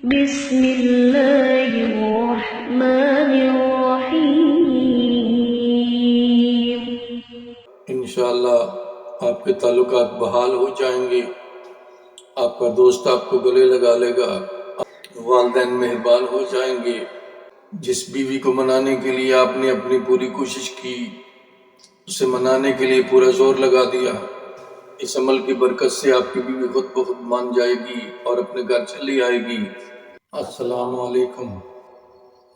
بسم اللہ الرحمن الرحیم۔ انشاءاللہ آپ کے تعلقات بحال ہو جائیں گے، آپ کا دوست آپ کو گلے لگا لے گا، والدین مہربان ہو جائیں گے۔ جس بیوی کو منانے کے لیے آپ نے اپنی پوری کوشش کی، اسے منانے کے لیے پورا زور لگا دیا، اس عمل کی برکت سے آپ کی بیوی خود بخود مان جائے گی اور اپنے گھر چلی آئے گی۔ السلام علیکم،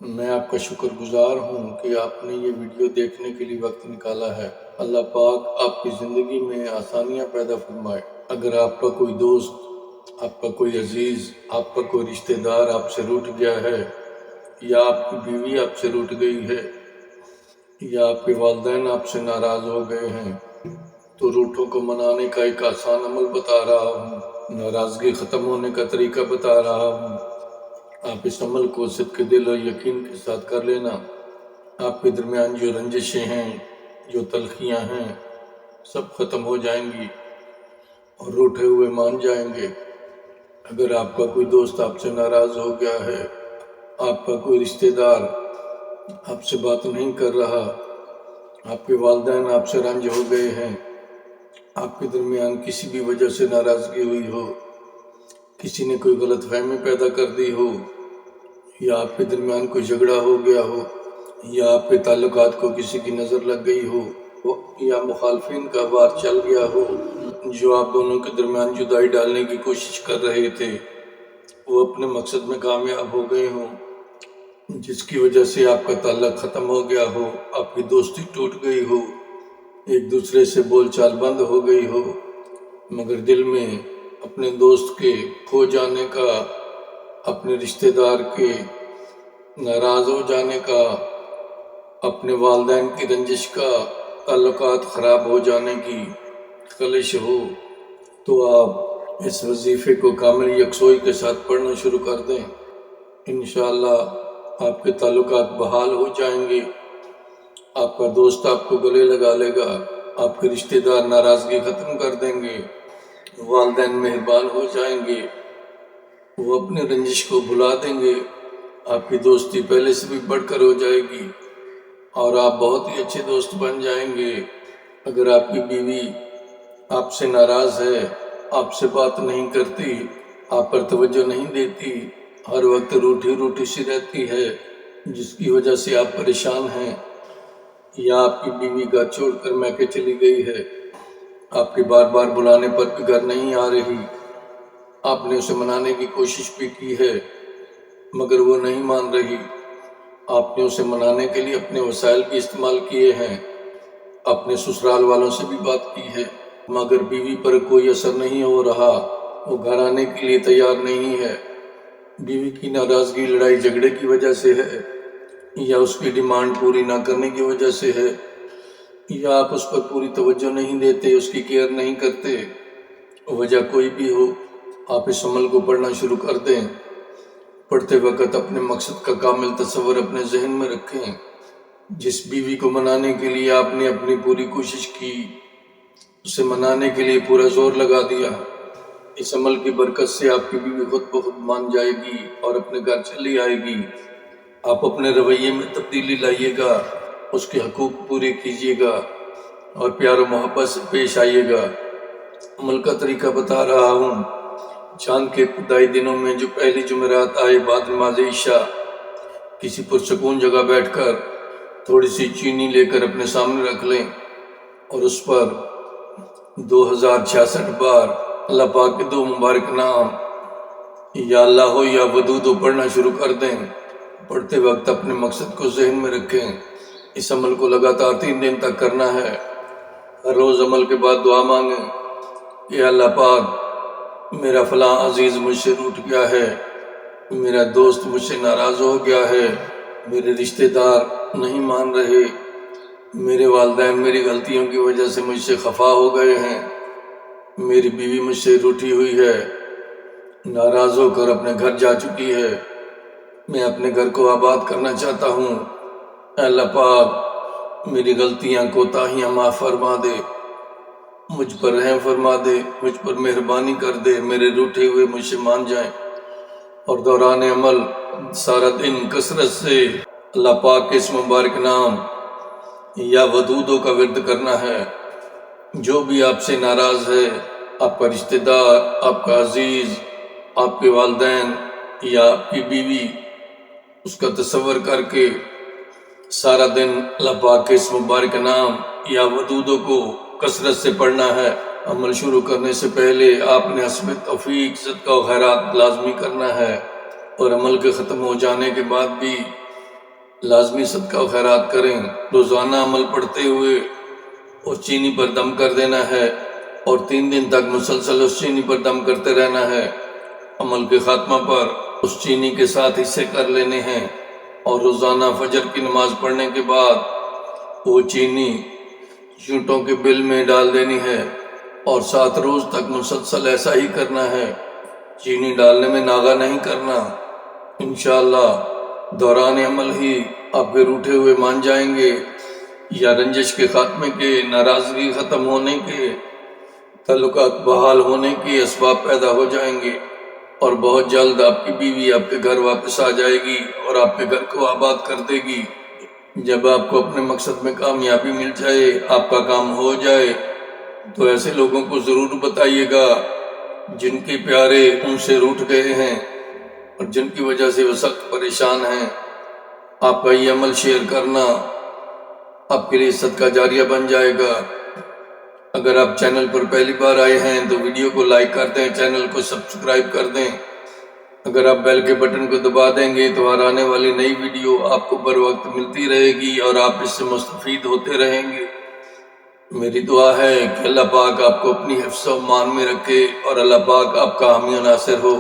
میں آپ کا شکر گزار ہوں کہ آپ نے یہ ویڈیو دیکھنے کے لیے وقت نکالا ہے۔ اللہ پاک آپ کی زندگی میں آسانیاں پیدا فرمائے۔ اگر آپ کا کوئی دوست، آپ کا کوئی عزیز، آپ کا کوئی رشتہ دار آپ سے روٹھ گیا ہے، یا آپ کی بیوی آپ سے روٹھ گئی ہے، یا آپ کے والدین آپ سے ناراض ہو گئے ہیں، تو روٹھوں کو منانے کا ایک آسان عمل بتا رہا ہوں، ناراضگی ختم ہونے کا طریقہ بتا رہا ہوں۔ آپ اس عمل کو صدق دل اور یقین کے ساتھ کر لینا، آپ کے درمیان جو رنجشیں ہیں، جو تلخیاں ہیں، سب ختم ہو جائیں گی اور روٹھے ہوئے مان جائیں گے۔ اگر آپ کا کوئی دوست آپ سے ناراض ہو گیا ہے، آپ کا کوئی رشتہ دار آپ سے بات نہیں کر رہا، آپ کے والدین آپ سے رنج ہو گئے ہیں، آپ کے درمیان کسی بھی وجہ سے ناراضگی ہوئی ہو، کسی نے کوئی غلط فہمی پیدا کر دی ہو، یا آپ کے درمیان کوئی جھگڑا ہو گیا ہو، یا آپ کے تعلقات کو کسی کی نظر لگ گئی ہو، یا مخالفین کا وار چل گیا ہو، جو آپ دونوں کے درمیان جدائی ڈالنے کی کوشش کر رہے تھے، وہ اپنے مقصد میں کامیاب ہو گئے ہوں، جس کی وجہ سے آپ کا تعلق ختم ہو گیا ہو، آپ کی دوستی ٹوٹ گئی ہو، ایک دوسرے سے بول چال بند ہو گئی ہو، مگر دل میں اپنے دوست کے کھو جانے کا، اپنے رشتہ دار کے ناراض ہو جانے کا، اپنے والدین کی رنجش کا، تعلقات خراب ہو جانے کی خلش ہو، تو آپ اس وظیفے کو کامل یکسوئی کے ساتھ پڑھنا شروع کر دیں۔ انشاءاللہ آپ کے تعلقات بحال ہو جائیں گے، آپ کا دوست آپ کو گلے لگا لے گا، آپ کے رشتہ دار ناراضگی ختم کر دیں گے، والدین مہربان ہو جائیں گے، وہ اپنے رنجش کو بھلا دیں گے، آپ کی دوستی پہلے سے بھی بڑھ کر ہو جائے گی اور آپ بہت ہی اچھے دوست بن جائیں گے۔ اگر آپ کی بیوی آپ سے ناراض ہے، آپ سے بات نہیں کرتی، آپ پر توجہ نہیں دیتی، ہر وقت روٹھی روٹھی سی رہتی ہے، جس کی وجہ سے آپ پریشان ہیں، یا آپ کی بیوی گھر چھوڑ کر میکے چلی گئی ہے، آپ کے بار بار بلانے پر بھی گھر نہیں آ رہی، آپ نے اسے منانے کی کوشش بھی کی ہے مگر وہ نہیں مان رہی، آپ نے اسے منانے کے لیے اپنے وسائل بھی استعمال کیے ہیں، اپنے سسرال والوں سے بھی بات کی ہے، مگر بیوی پر کوئی اثر نہیں ہو رہا، وہ گھر آنے کے لیے تیار نہیں ہے۔ بیوی کی ناراضگی لڑائی جھگڑے کی وجہ سے ہے، یا اس کی ڈیمانڈ پوری نہ کرنے کی وجہ سے ہے، یا آپ اس پر پوری توجہ نہیں دیتے، اس کی کیئر نہیں کرتے، وجہ کوئی بھی ہو، آپ اس عمل کو پڑھنا شروع کر دیں۔ پڑھتے وقت اپنے مقصد کا کامل تصور اپنے ذہن میں رکھیں۔ جس بیوی کو منانے کے لیے آپ نے اپنی پوری کوشش کی، اسے منانے کے لیے پورا زور لگا دیا، اس عمل کی برکت سے آپ کی بیوی خود بخود مان جائے گی اور اپنے گھر چلی آئے گی۔ آپ اپنے رویے میں تبدیلی لائیے گا، اس کے حقوق پورے کیجیے گا اور پیار و محبت سے پیش آئیے گا۔ عمل کا طریقہ بتا رہا ہوں۔ چاند کے ابتدائی دنوں میں جو پہلی جمعرات آئے بعد نماز عشاء، کسی پرسکون جگہ بیٹھ کر تھوڑی سی چینی لے کر اپنے سامنے رکھ لیں اور اس پر 2066 بار اللہ پاک کے دو مبارک نام یا اللہ ہو یا ودود ہو پڑھنا شروع کر دیں۔ پڑھتے وقت اپنے مقصد کو ذہن میں رکھیں۔ اس عمل کو لگاتار 3 دن تک کرنا ہے۔ ہر روز عمل کے بعد دعا مانگیں کہ اللہ پاک، میرا فلاں عزیز مجھ سے روٹھ گیا ہے، میرا دوست مجھ سے ناراض ہو گیا ہے، میرے رشتہ دار نہیں مان رہے، میرے والدین میری غلطیوں کی وجہ سے مجھ سے خفا ہو گئے ہیں، میری بیوی مجھ سے روٹھی ہوئی ہے، ناراض ہو کر اپنے گھر جا چکی ہے، میں اپنے گھر کو آباد کرنا چاہتا ہوں۔ اے اللہ پاک، میری غلطیاں کوتاہیاں معاف فرما دے، مجھ پر رحم فرما دے، مجھ پر مہربانی کر دے، میرے روٹھے ہوئے مجھ سے مان جائیں۔ اور دوران عمل سارا دن کثرت سے اللہ پاک کے اس مبارک نام یا ودودوں کا ورد کرنا ہے۔ جو بھی آپ سے ناراض ہے، آپ کا رشتہ دار، آپ کا عزیز، آپ کے والدین یا آپ کی بیوی، اس کا تصور کر کے سارا دن اللہ پاک کے اس مبارک نام یا ودودوں کو کثرت سے پڑھنا ہے۔ عمل شروع کرنے سے پہلے آپ نے حسب توفیق صدقہ و خیرات لازمی کرنا ہے، اور عمل کے ختم ہو جانے کے بعد بھی لازمی صدقہ و خیرات کریں۔ روزانہ عمل پڑھتے ہوئے اس چینی پر دم کر دینا ہے، اور 3 دن تک مسلسل اس چینی پر دم کرتے رہنا ہے۔ عمل کے خاتمہ پر اس چینی کے ساتھ حصے کر لینے ہیں، اور روزانہ فجر کی نماز پڑھنے کے بعد وہ چینی چونٹوں کے بل میں ڈال دینی ہے، اور 7 روز تک مسلسل ایسا ہی کرنا ہے۔ چینی ڈالنے میں ناغہ نہیں کرنا۔ انشاءاللہ دوران عمل ہی آپ کے روٹھے ہوئے مان جائیں گے، یا رنجش کے خاتمے کے، ناراضگی ختم ہونے کے، تعلقات بحال ہونے کے اسباب پیدا ہو جائیں گے، اور بہت جلد آپ کی بیوی آپ کے گھر واپس آ جائے گی اور آپ کے گھر کو آباد کر دے گی۔ جب آپ کو اپنے مقصد میں کامیابی مل جائے، آپ کا کام ہو جائے، تو ایسے لوگوں کو ضرور بتائیے گا جن کے پیارے ان سے روٹھ گئے ہیں اور جن کی وجہ سے وہ سخت پریشان ہیں۔ آپ کا یہ عمل شیئر کرنا آپ کے لیے صدقہ جاریہ بن جائے گا۔ اگر آپ چینل پر پہلی بار آئے ہیں تو ویڈیو کو لائک کر دیں، چینل کو سبسکرائب کر دیں۔ اگر آپ بیل کے بٹن کو دبا دیں گے تو ہر آنے والی نئی ویڈیو آپ کو بر وقت ملتی رہے گی اور آپ اس سے مستفید ہوتے رہیں گے۔ میری دعا ہے کہ اللہ پاک آپ کو اپنی حفظ و امان میں رکھے، اور اللہ پاک آپ کا حامی و ناصر ہو۔